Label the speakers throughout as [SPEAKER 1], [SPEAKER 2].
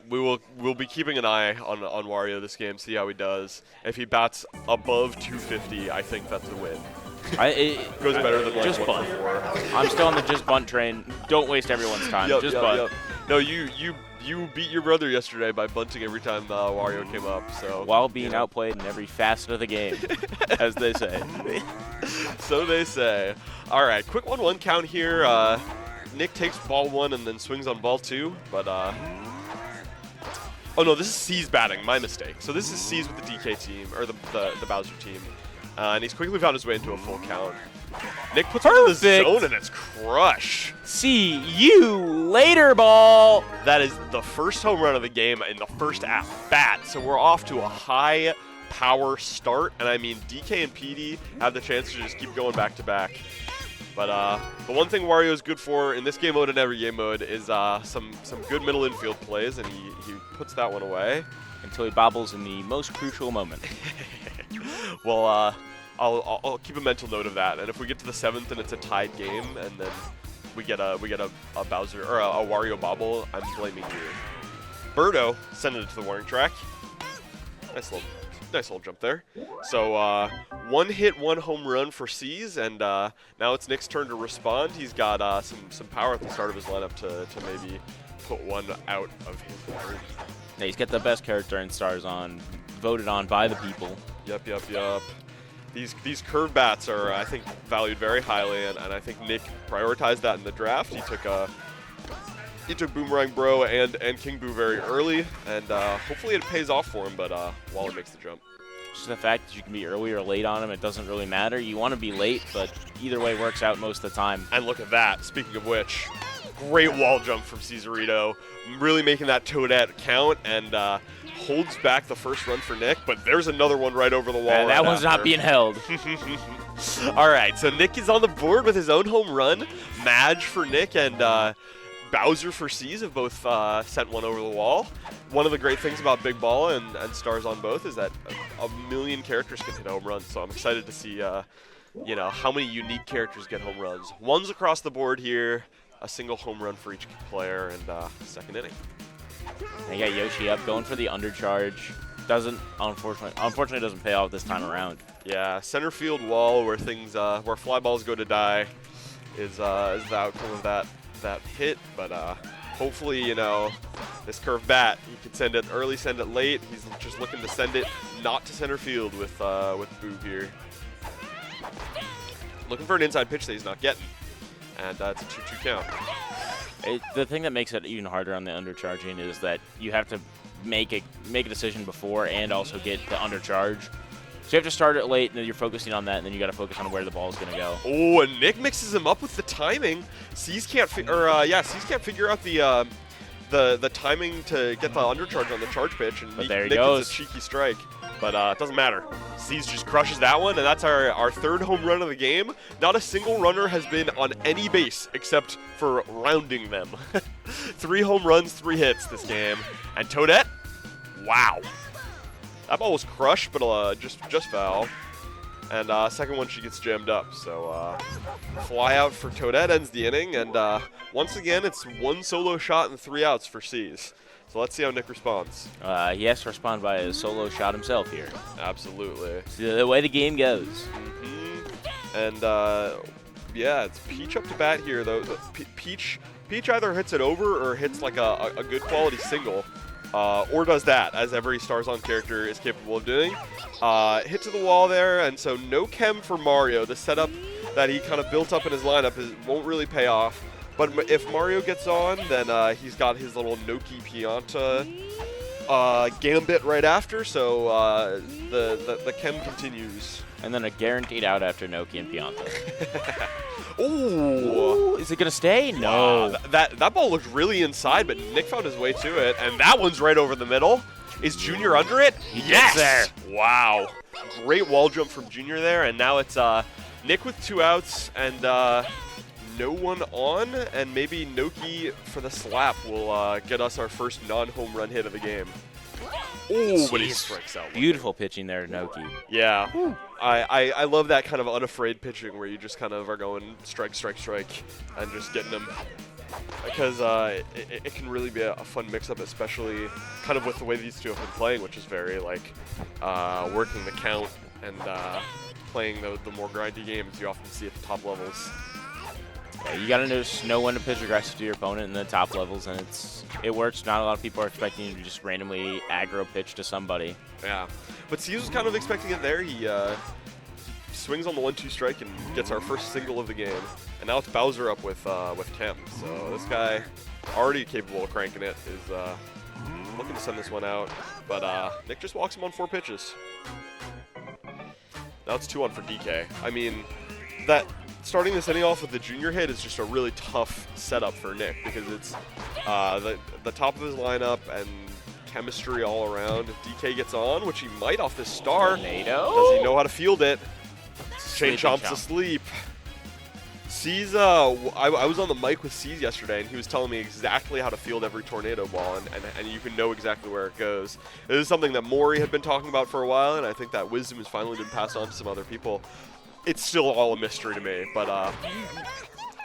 [SPEAKER 1] we'll be keeping an eye on Wario this game, see how he does. If he bats above 250, I think that's a win. It goes better than like
[SPEAKER 2] just bunt.
[SPEAKER 1] 144.
[SPEAKER 2] I'm still on the just bunt train. Don't waste everyone's time. Just bunt.
[SPEAKER 1] Yep. No, you beat your brother yesterday by bunting every time Wario came up. So
[SPEAKER 2] while being outplayed in every facet of the game, as they say.
[SPEAKER 1] So they say. All right, quick 1-1 count here. Nick takes ball 1 and then swings on ball 2, but oh no, this is C's batting. My mistake. So this is C's with the DK team or the Bowser team, and he's quickly found his way into a full count. Nick puts it in the zone and it's crush.
[SPEAKER 2] See you later, ball.
[SPEAKER 1] That is the first home run of the game in the first at bat. So we're off to a high power start, and I mean DK and PD have the chance to just keep going back to back. But the one thing Wario is good for in this game mode and every game mode is some good middle infield plays, and he puts that one away
[SPEAKER 2] until he bobbles in the most crucial moment.
[SPEAKER 1] Well, I'll keep a mental note of that, and if we get to the 7th and it's a tied game, and then we get a Bowser or a Wario bobble, I'm blaming you. Birdo sending it to the warning track. Nice little jump there. So 1 hit, 1 home run for C's, and now it's Nick's turn to respond. He's got some power at the start of his lineup to maybe put one out of his way.
[SPEAKER 2] Yeah, he's got the best character in Stars on, voted on by the people.
[SPEAKER 1] Yep. These curve bats are, I think, valued very highly, and I think Nick prioritized that in the draft. He took Boomerang Bro and King Boo very early, and hopefully it pays off for him, but Waller makes the jump.
[SPEAKER 2] Just the fact that you can be early or late on him, it doesn't really matter. You want to be late, but either way works out most of the time.
[SPEAKER 1] And look at that. Speaking of which, great wall jump from Cézarito, really making that Toadette count, and holds back the first run for Nick, but there's another one right over the wall.
[SPEAKER 2] And that one's not being held.
[SPEAKER 1] All right, so Nick is on the board with his own home run. Madge for Nick and Bowser for C's have both sent one over the wall. One of the great things about Big Ball and Stars on both is that a million characters can hit home runs, so I'm excited to see how many unique characters get home runs. One's across the board here, a single home run for each player, and second inning.
[SPEAKER 2] They got Yoshi up, going for the undercharge. Unfortunately doesn't pay off this time around.
[SPEAKER 1] Yeah, center field wall where where fly balls go to die is the outcome of that hit. But hopefully, this curved bat, he can send it early, send it late. He's just looking to send it not to center field with Boo here. Looking for an inside pitch that he's not getting, and it's a 2-2 count.
[SPEAKER 2] The thing that makes it even harder on the undercharging is that you have to make a decision before and also get the undercharge. So you have to start it late, and then you're focusing on that, and then you got to focus on where the ball's going to go.
[SPEAKER 1] Oh, and Nick mixes him up with the timing. C's can't figure out the timing to get the undercharge on the charge pitch, and Nick gets a cheeky strike. But it doesn't matter. C's just crushes that one, and that's our third home run of the game. Not a single runner has been on any base except for rounding them. 3 home runs, 3 hits this game. And Toadette, wow. That ball was crushed, but just foul. And second one, she gets jammed up. So fly out for Toadette ends the inning, and once again, it's 1 solo shot and 3 outs for C's. So let's see how Nick responds.
[SPEAKER 2] He has to respond by a solo shot himself here.
[SPEAKER 1] Absolutely.
[SPEAKER 2] It's the way the game goes.
[SPEAKER 1] Mm-hmm. And yeah, it's Peach up to bat here, though. Peach either hits it over or hits like a good quality single, or does that, as every Stars On character is capable of doing. Hit to the wall there, and so no chem for Mario. The setup that he kind of built up in his lineup won't really pay off. But if Mario gets on, then he's got his little Noki Pianta gambit right after, so the chem continues.
[SPEAKER 2] And then a guaranteed out after Noki and Pianta.
[SPEAKER 1] Ooh.
[SPEAKER 2] Is it going to stay? No.
[SPEAKER 1] That ball looked really inside, but Nick found his way to it, and that one's right over the middle. Is Junior under it?
[SPEAKER 2] Yes! There.
[SPEAKER 1] Wow. Great wall jump from Junior there, and now it's Nick with 2 outs, and no one on, and maybe Noki for the slap will get us our first non-home run hit of the game. Oh, but he strikes out.
[SPEAKER 2] Beautiful pitching there, Noki.
[SPEAKER 1] Yeah. I love that kind of unafraid pitching where you just kind of are going strike, strike, strike, and just getting them because it can really be a fun mix-up, especially kind of with the way these two have been playing, which is very like working the count and playing the more grindy games you often see at the top levels.
[SPEAKER 2] Yeah, you got to know when to pitch aggressive to your opponent in the top levels, and it works. Not a lot of people are expecting you to just randomly aggro pitch to somebody.
[SPEAKER 1] Yeah, but C's was kind of expecting it there. He swings on the 1-2 strike and gets our first single of the game. And now it's Bowser up with Kemp. So this guy, already capable of cranking it, is looking to send this one out. But Nick just walks him on 4 pitches. Now it's 2-1 for DK. I mean, that starting this inning off with the junior hit is just a really tough setup for Nick because it's the top of his lineup and chemistry all around. If DK gets on, which he might off this star,
[SPEAKER 2] Tornado?
[SPEAKER 1] Does he know how to field it? Chain Chomp's asleep. C's, I was on the mic with C's yesterday, and he was telling me exactly how to field every tornado ball, and you can know exactly where it goes. This is something that Maury had been talking about for a while, and I think that wisdom has finally been passed on to some other people. It's still all a mystery to me, but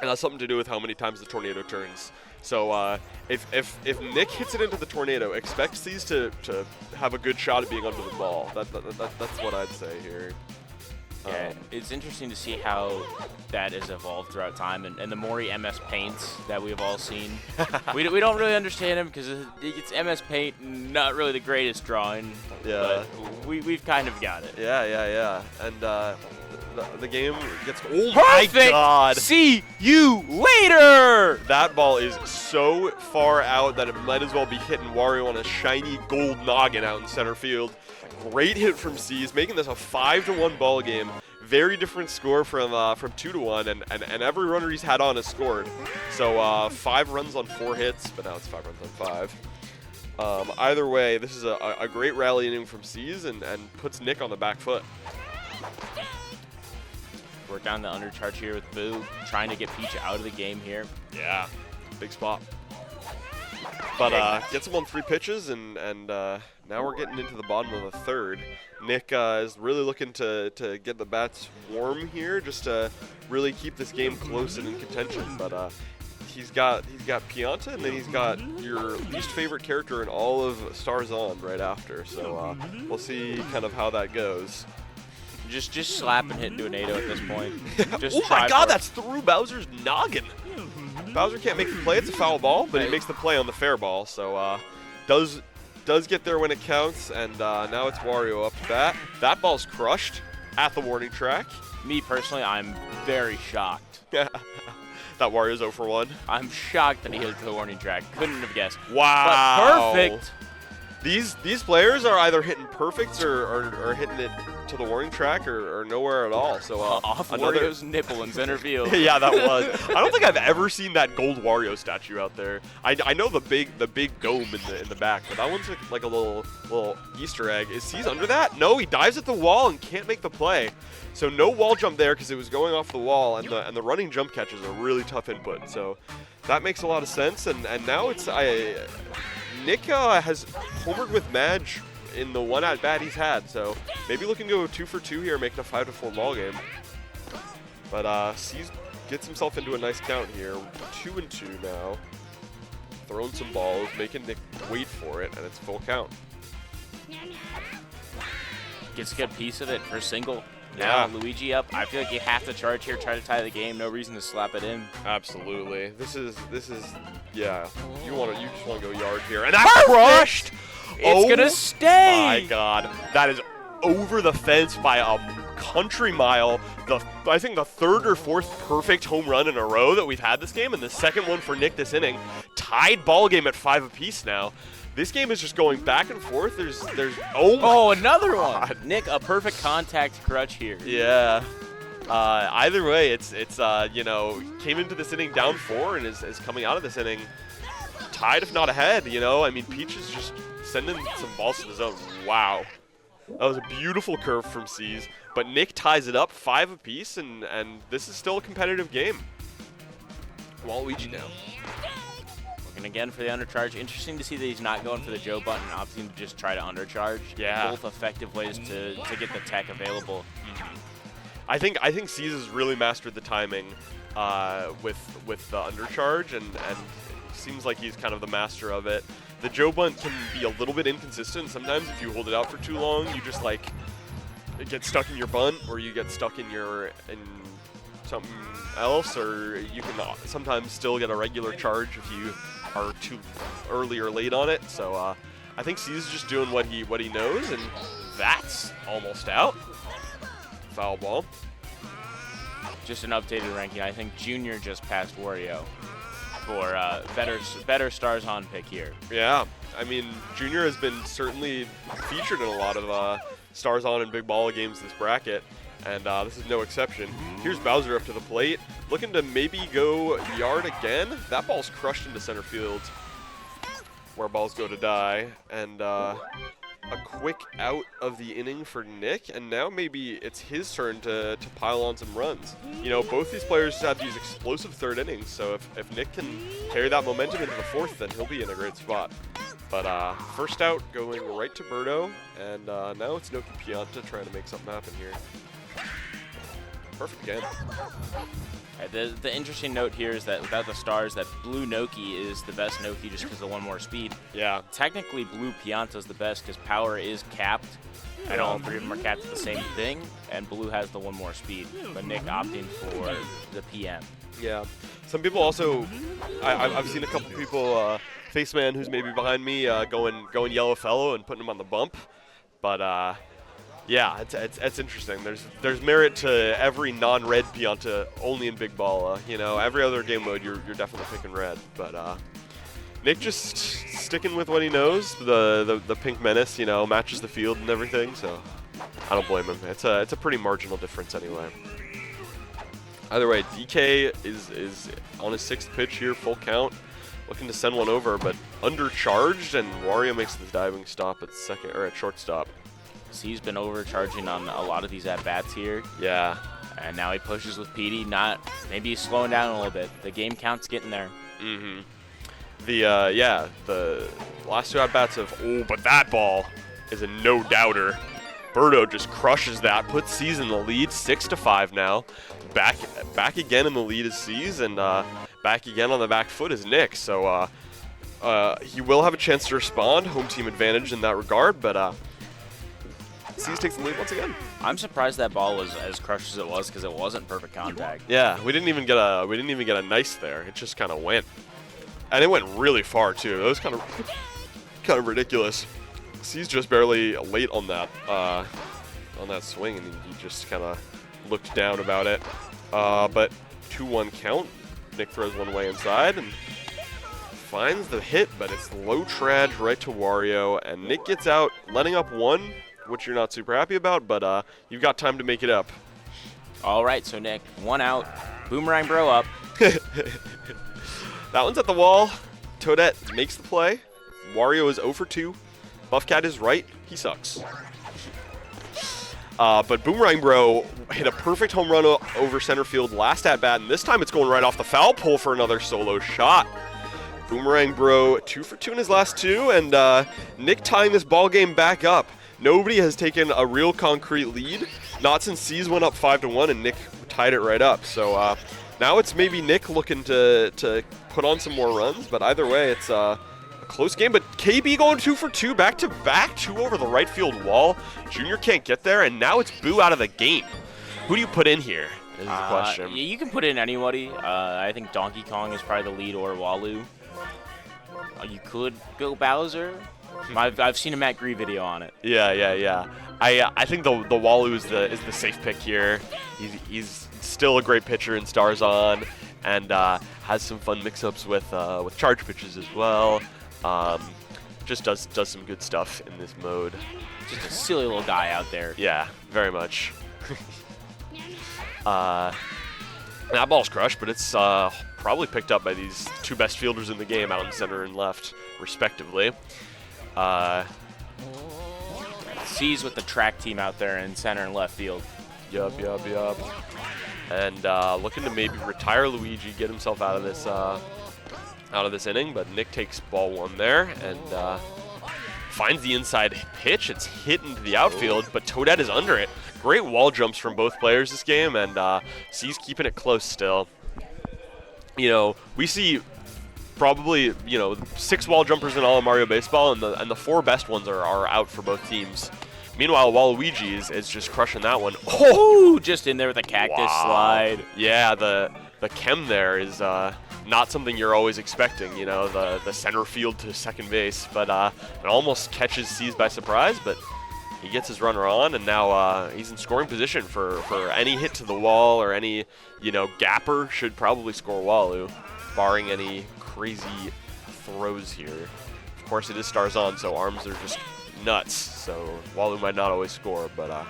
[SPEAKER 1] it has something to do with how many times the tornado turns. So if Nick hits it into the tornado, expect C's to have a good shot at being under the ball. That's what I'd say here.
[SPEAKER 2] Yeah, it's interesting to see how that has evolved throughout time, and the Maury MS Paints that we've all seen. we don't really understand him because it's MS Paint, not really the greatest drawing.
[SPEAKER 1] Yeah,
[SPEAKER 2] but we've kind of got it.
[SPEAKER 1] Yeah. And the game gets. Oh
[SPEAKER 2] Perfect!
[SPEAKER 1] My God!
[SPEAKER 2] See you later.
[SPEAKER 1] That ball is so far out that it might as well be hitting Wario on a shiny gold noggin out in center field. Great hit from C's, making this a 5-1 ball game. Very different score from 2-1, and every runner he's had on has scored. So 5 runs on 4 hits, but now it's 5 runs on 5. Either way, this is a great rally inning from C's and puts Nick on the back foot.
[SPEAKER 2] Work down the undercharge here with Boo, trying to get Peach out of the game here.
[SPEAKER 1] Yeah, big spot. But gets him on 3 pitches, and now we're getting into the bottom of the 3rd. Nick is really looking to get the bats warm here, just to really keep this game close and in contention. But he's got Pianta, and then he's got your least favorite character in all of Stars On right after. So we'll see kind of how that goes.
[SPEAKER 2] Just slap and hit into a NATO at this point.
[SPEAKER 1] Oh my God, that's through Bowser's noggin. Bowser can't make the play. It's a foul ball, but he makes the play on the fair ball. So does get there when it counts, and now it's Wario up to bat. That ball's crushed at the warning track.
[SPEAKER 2] Me personally, I'm very shocked.
[SPEAKER 1] That Wario's 0 for 1.
[SPEAKER 2] I'm shocked that he hit it to the warning track. Couldn't have guessed.
[SPEAKER 1] Wow.
[SPEAKER 2] But perfect.
[SPEAKER 1] These players are either hitting perfects or hitting it to the warning track or nowhere at all. So
[SPEAKER 2] off Wario's nipple in center field.
[SPEAKER 1] Yeah, that was. I don't think I've ever seen that gold Wario statue out there. I know the big dome in the back, but that one's like a little Easter egg. Is C's under that? No, he dives at the wall and can't make the play. So no wall jump there because it was going off the wall, and the running jump catch is a really tough input. So that makes a lot of sense, and now it's Nick has homered with Madge in the one at bat he's had, so maybe looking to go 2 for 2 here, making a 5-4 ball game. But C's gets himself into a nice count here, 2-2 now. Throwing some balls, making Nick wait for it, and it's full count.
[SPEAKER 2] Gets a good piece of it for a single.
[SPEAKER 1] Yeah.
[SPEAKER 2] Now Luigi up. I feel like you have to charge here, try to tie the game. No reason to slap it in.
[SPEAKER 1] Absolutely. This is yeah. You just want to go yard here, and that's crushed.
[SPEAKER 2] It's gonna stay.
[SPEAKER 1] My God, that is over the fence by a country mile. I think the 3rd or 4th perfect home run in a row that we've had this game, and the 2nd one for Nick this inning. Tied ball game at 5 apiece now. This game is just going back and forth. There's
[SPEAKER 2] another one. Nick, a perfect contact crutch here.
[SPEAKER 1] Yeah. Either way, it's came into this inning down 4 and is coming out of this inning tied, if not ahead. I mean, Peach is just sending some balls to the zone. Wow. That was a beautiful curve from C's, but Nick ties it up 5 apiece, and this is still a competitive game. Waluigi now.
[SPEAKER 2] And again for the undercharge. Interesting to see that he's not going for the Joe button, opting to just try to undercharge.
[SPEAKER 1] Yeah.
[SPEAKER 2] Both effective ways to get the tech available.
[SPEAKER 1] I think C's has really mastered the timing. with the undercharge, and seems like he's kind of the master of it. The Joe bunt can be a little bit inconsistent. Sometimes if you hold it out for too long, you just like it gets stuck in your bunt, or you get stuck in something else, or you can sometimes still get a regular charge if you are too early or late on it. So I think C's just doing what he knows, and that's almost out. Foul ball.
[SPEAKER 2] Just an updated ranking. I think Junior just passed Wario for better stars on pick here.
[SPEAKER 1] Yeah, I mean, Junior has been certainly featured in a lot of stars on and big ball games this bracket, and this is no exception. Here's Bowser up to the plate, looking to maybe go yard again. That ball's crushed into center field, where balls go to die, and a quick out of the inning for Nick, and now maybe it's his turn to pile on some runs. You know, both these players have these explosive third innings, so if Nick can carry that momentum into the fourth, then he'll be in a great spot. But first out going right to Birdo, and now it's Noki Pianta trying to make something happen here. Perfect again.
[SPEAKER 2] The interesting note here is that without the stars, that blue Noki is the best Noki just because of one more speed.
[SPEAKER 1] Yeah.
[SPEAKER 2] Technically, blue Pianta is the best because power is capped, and all three of them are capped at the same thing, and blue has the one more speed, but Nick opting for the PM.
[SPEAKER 1] Yeah. Some people also, I've seen a couple people, Faceman, who's maybe behind me, going yellow fellow and putting him on the bump, but yeah, it's interesting. There's merit to every non-red Pianta only in big ball. You know, every other game mode you're definitely picking red. But Nick just sticking with what he knows. The pink menace, you know, matches the field and everything. So I don't blame him. It's a pretty marginal difference anyway. Either way, DK is on his 6th pitch here, full count, looking to send one over, but undercharged, and Wario makes the diving stop at shortstop.
[SPEAKER 2] He's been overcharging on a lot of these at-bats here.
[SPEAKER 1] Yeah.
[SPEAKER 2] And now he pushes with PD. Maybe he's slowing down a little bit. The game count's getting there.
[SPEAKER 1] Mm-hmm. The last 2 at-bats but that ball is a no-doubter. Birdo just crushes that, puts C's in the lead, 6-5 now. Back again in the lead is C's, and back again on the back foot is Nick. So he will have a chance to respond. Home team advantage in that regard, but C's takes the lead once again.
[SPEAKER 2] I'm surprised that ball was as crushed as it was because it wasn't perfect contact.
[SPEAKER 1] Yeah, we didn't even get a nice there. It just kind of went, and it went really far too. It was kind of ridiculous. C's just barely late on that swing, and he just kind of looked down about it. But 2-1 count. Nick throws one way inside and finds the hit, but it's low traj right to Wario, and Nick gets out, letting up 1. Which you're not super happy about, but you've got time to make it up.
[SPEAKER 2] All right, so Nick, 1 out, Boomerang Bro up.
[SPEAKER 1] That one's at the wall. Toadette makes the play. Wario is 0 for 2. Buffcat is right. He sucks. But Boomerang Bro hit a perfect home run over center field last at bat, and this time it's going right off the foul pole for another solo shot. Boomerang Bro 2 for 2 in his last 2, and Nick tying this ball game back up. Nobody has taken a real concrete lead, not since C's went up 5-1 and Nick tied it right up. So now it's maybe Nick looking to put on some more runs, but either way, it's a close game. But KB going 2 for 2, back-to-back, 2 over the right field wall. Junior can't get there, and now it's Boo out of the game. Who do you put in here is the question.
[SPEAKER 2] Yeah, you can put in anybody. I think Donkey Kong is probably the lead, or Walu. You could go Bowser. I've seen a Matt Gree video on it.
[SPEAKER 1] Yeah. I think the Walu is the safe pick here. He's still a great pitcher in Stars On, and has some fun mix-ups with charge pitches as well. Just does some good stuff in this mode.
[SPEAKER 2] Just a silly little guy out there.
[SPEAKER 1] Yeah, very much. That ball's crushed, but it's probably picked up by these 2 best fielders in the game out in center and left, respectively.
[SPEAKER 2] C's with the track team out there in center and left field.
[SPEAKER 1] Yup. And looking to maybe retire Luigi, get himself out of this inning, but Nick takes ball 1 there and finds the inside pitch. It's hit into the outfield, but Toadette is under it. Great wall jumps from both players this game, and C's keeping it close still. you know, we see probably, you know, 6 wall jumpers in all of Mario Baseball, and the 4 best ones are out for both teams. Meanwhile, Waluigi's is just crushing that one.
[SPEAKER 2] Oh, just in there with a cactus slide.
[SPEAKER 1] Yeah, the chem there is not something you're always expecting, you know, the center field to second base, but it almost catches C's by surprise, but he gets his runner on, and now he's in scoring position for any hit to the wall or any, you know, gapper should probably score Walu, barring any crazy throws here. Of course, it is stars on, so arms are just nuts, so Walu might not always score, but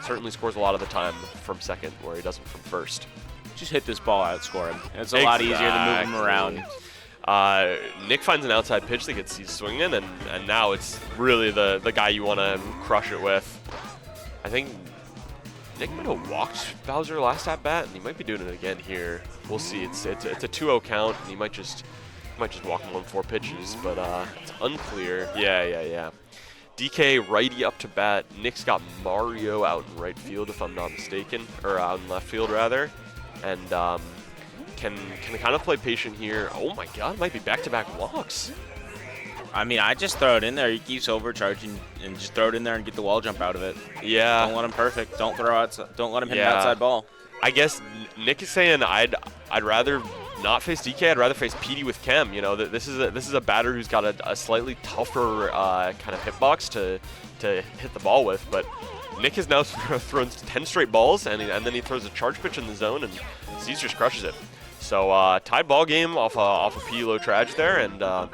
[SPEAKER 1] certainly scores a lot of the time from second, where he doesn't from first.
[SPEAKER 2] Just hit this ball out, score him. It's a lot easier to move him around.
[SPEAKER 1] Nick finds an outside pitch that gets C's swinging, and now it's really the guy you want to crush it with. I think Nick might have walked Bowser last at bat, and he might be doing it again here. We'll see. It's a 2-0 count, and he might just walk him on 4 pitches, but it's unclear. Yeah. DK righty up to bat. Nick's got Mario out in right field, if I'm not mistaken, or out in left field rather, and can kind of play patient here. Oh my God, might be back-to-back walks.
[SPEAKER 2] I mean, I just throw it in there. He keeps overcharging and just throw it in there and get the wall jump out of it.
[SPEAKER 1] Yeah.
[SPEAKER 2] Don't let him perfect. Don't let him hit an outside ball.
[SPEAKER 1] I guess Nick is saying I'd rather not face DK. I'd rather face PD with Chem. You know, this is a batter who's got a slightly tougher kind of hitbox to hit the ball with. But Nick has now thrown 10 straight balls, and then he throws a charge pitch in the zone, and C's just crushes it. So tied ball game off a P low trage there, and now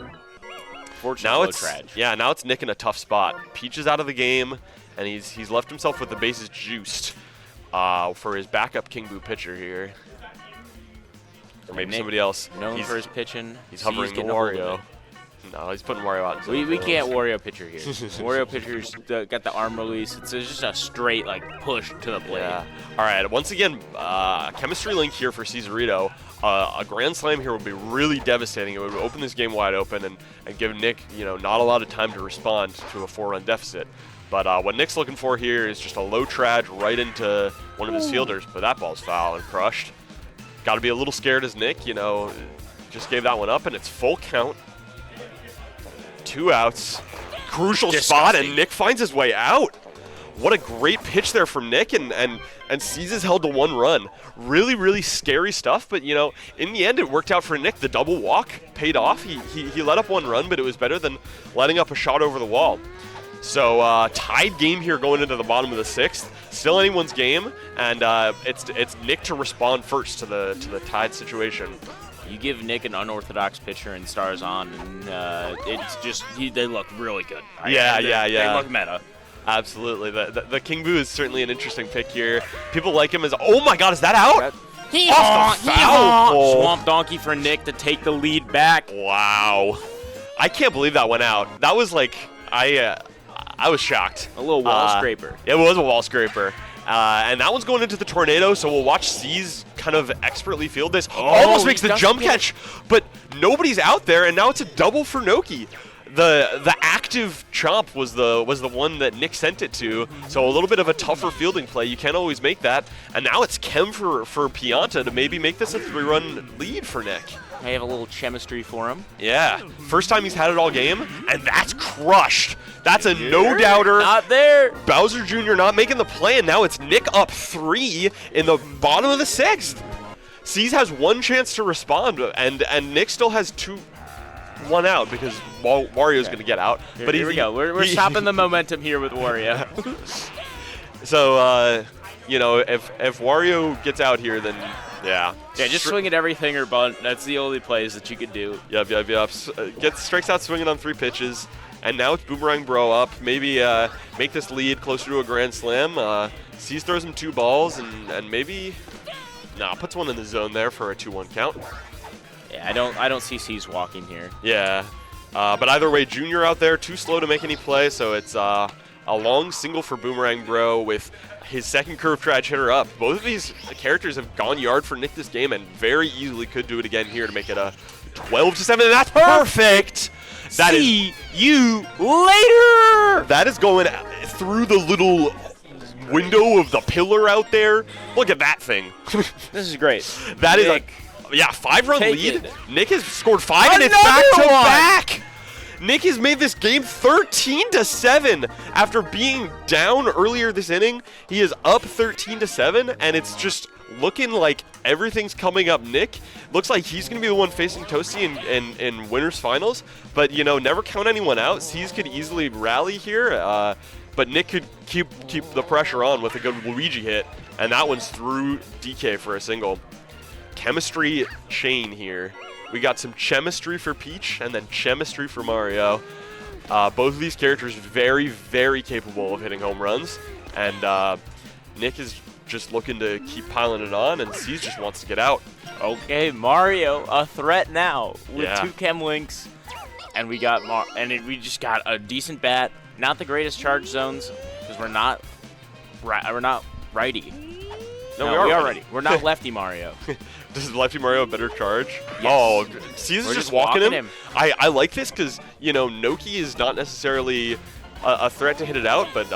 [SPEAKER 1] it's Nick in a tough spot. Peach is out of the game, and he's left himself with the bases juiced for his backup King Boo pitcher here, or maybe
[SPEAKER 2] Nick,
[SPEAKER 1] somebody else.
[SPEAKER 2] Known for his pitching.
[SPEAKER 1] He's hovering the Wario. No, he's putting Wario out.
[SPEAKER 2] We can't Wario pitcher here. Wario pitcher's got the arm release. It's just a straight push to the plate.
[SPEAKER 1] Yeah. All right. Once again, chemistry link here for Cézarito. A grand slam here would be really devastating. It would open this game wide open and give Nick, you know, not a lot of time to respond to a 4-run deficit. But what Nick's looking for here is just a low trage right into one of his fielders. But that ball's foul and crushed. Got to be a little scared as Nick, you know, just gave that one up, and it's full count. 2 outs. Crucial spot, and Nick finds his way out. What a great pitch there from Nick, and C's held to 1 run. Really, really scary stuff, but, you know, in the end, it worked out for Nick. The double walk paid off. He let up 1 run, but it was better than letting up a shot over the wall. So tied game here going into the bottom of the 6th. Still anyone's game, and it's Nick to respond first to the tied situation.
[SPEAKER 2] You give Nick an unorthodox pitcher and stars on, and it's just they look really good.
[SPEAKER 1] Yeah.
[SPEAKER 2] They look meta.
[SPEAKER 1] Absolutely. The King Boo is certainly an interesting pick here. People like him as, oh my God, is that out? Off the foul pole.
[SPEAKER 2] Swamp Donkey for Nick to take the lead back.
[SPEAKER 1] Wow. I can't believe that went out. That was like, I was shocked.
[SPEAKER 2] A little wall scraper.
[SPEAKER 1] It was a wall scraper. And that one's going into the tornado, so we'll watch C's kind of expertly field this. Almost makes the jump catch, but nobody's out there, and now it's a double for Noki. The active chomp was the one that Nick sent it to, so a little bit of a tougher fielding play. You can't always make that. And now it's Chem for Pianta to maybe make this a 3-run lead for Nick.
[SPEAKER 2] I have a little chemistry for him.
[SPEAKER 1] Yeah. First time he's had it all game, and that's crushed. That's a no-doubter.
[SPEAKER 2] Not there.
[SPEAKER 1] Bowser Jr. not making the play, and now it's Nick up 3 in the bottom of the 6th. C's has 1 chance to respond, and Nick still has 1 out because Wario's going to get out. But
[SPEAKER 2] here we go. We're stopping the momentum here with Wario.
[SPEAKER 1] So, you know, if Wario gets out here, then yeah.
[SPEAKER 2] Yeah, just swing at everything or bunt. That's the only plays that you could do.
[SPEAKER 1] Yep. Strikes out swinging on 3 pitches. And now it's Boomerang Bro up. Maybe make this lead closer to a grand slam. C's throws him 2 balls and maybe puts 1 in the zone there for a 2-1 count.
[SPEAKER 2] Yeah, I don't see C's walking here.
[SPEAKER 1] Yeah. But either way, Junior out there, too slow to make any play, so it's a long single for Boomerang Bro with his second curve trage hitter up. Both of these characters have gone yard for Nick this game and very easily could do it again here to make it a 12-7, and that's perfect!
[SPEAKER 2] See you later!
[SPEAKER 1] That is going through the little window of the pillar out there. Look at that thing.
[SPEAKER 2] This is great.
[SPEAKER 1] That is Yeah, 5-run
[SPEAKER 2] Take
[SPEAKER 1] lead.
[SPEAKER 2] it.
[SPEAKER 1] Nick has scored 5, and it's
[SPEAKER 2] Another
[SPEAKER 1] back-to-back. Nick has made this game 13-7 after being down earlier this inning. He is up 13-7, and it's just looking like everything's coming up Nick. Looks like he's going to be the one facing Toasty in winners finals, but, you know, never count anyone out. C's could easily rally here, but Nick could keep the pressure on with a good Luigi hit, and that one's through DK for a single. Chemistry chain here. We got some chemistry for Peach and then chemistry for Mario. Both of these characters very, very capable of hitting home runs, and Nick is just looking to keep piling it on, and C's just wants to get out.
[SPEAKER 2] Okay, Mario, a threat now with 2 chem links, and we got we just got a decent bat. Not the greatest charge zones because we're not righty. No, we are righty. We're not lefty Mario.
[SPEAKER 1] Does lefty Mario a better charge?
[SPEAKER 2] Yes.
[SPEAKER 1] Oh, C's is just walking him. I like this because, you know, Noki is not necessarily a threat to hit it out, but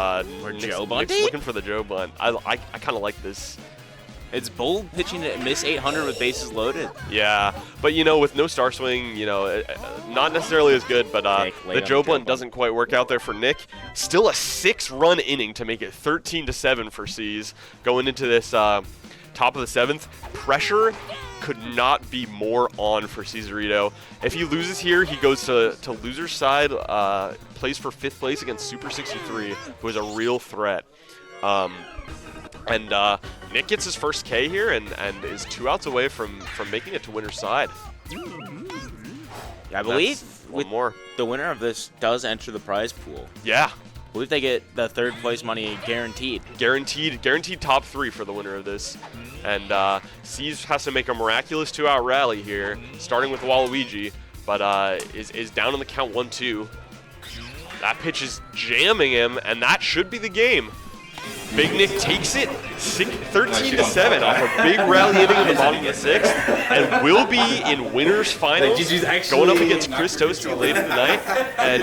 [SPEAKER 1] Nick's looking for the Joe bunt. I kind of like this.
[SPEAKER 2] It's bold pitching to miss 800 with bases loaded.
[SPEAKER 1] Yeah, but, you know, with no star swing, you know, not necessarily as good, but the Joe bunt doesn't quite work out there for Nick. Still a 6-run inning to make it 13-7 for C's going into this top of the 7th. Pressure could not be more on for Cézarito. If he loses here, he goes to loser's side, plays for 5th place against Super 63, who is a real threat. And Nick gets his first K here and is 2 outs away from making it to winner's side.
[SPEAKER 2] Yeah, I believe
[SPEAKER 1] one more.
[SPEAKER 2] The winner of this does enter the prize pool.
[SPEAKER 1] Yeah.
[SPEAKER 2] I believe they get the 3rd place money guaranteed.
[SPEAKER 1] Guaranteed top 3 for the winner of this. And C's has to make a miraculous 2-out rally here, starting with Waluigi, but is down on the count 1-2. That pitch is jamming him, and that should be the game. BigNick takes it 13-7 off a big rally inning in the bottom of the 6th, and will be in winners finals going up against Chris Toasty later tonight. And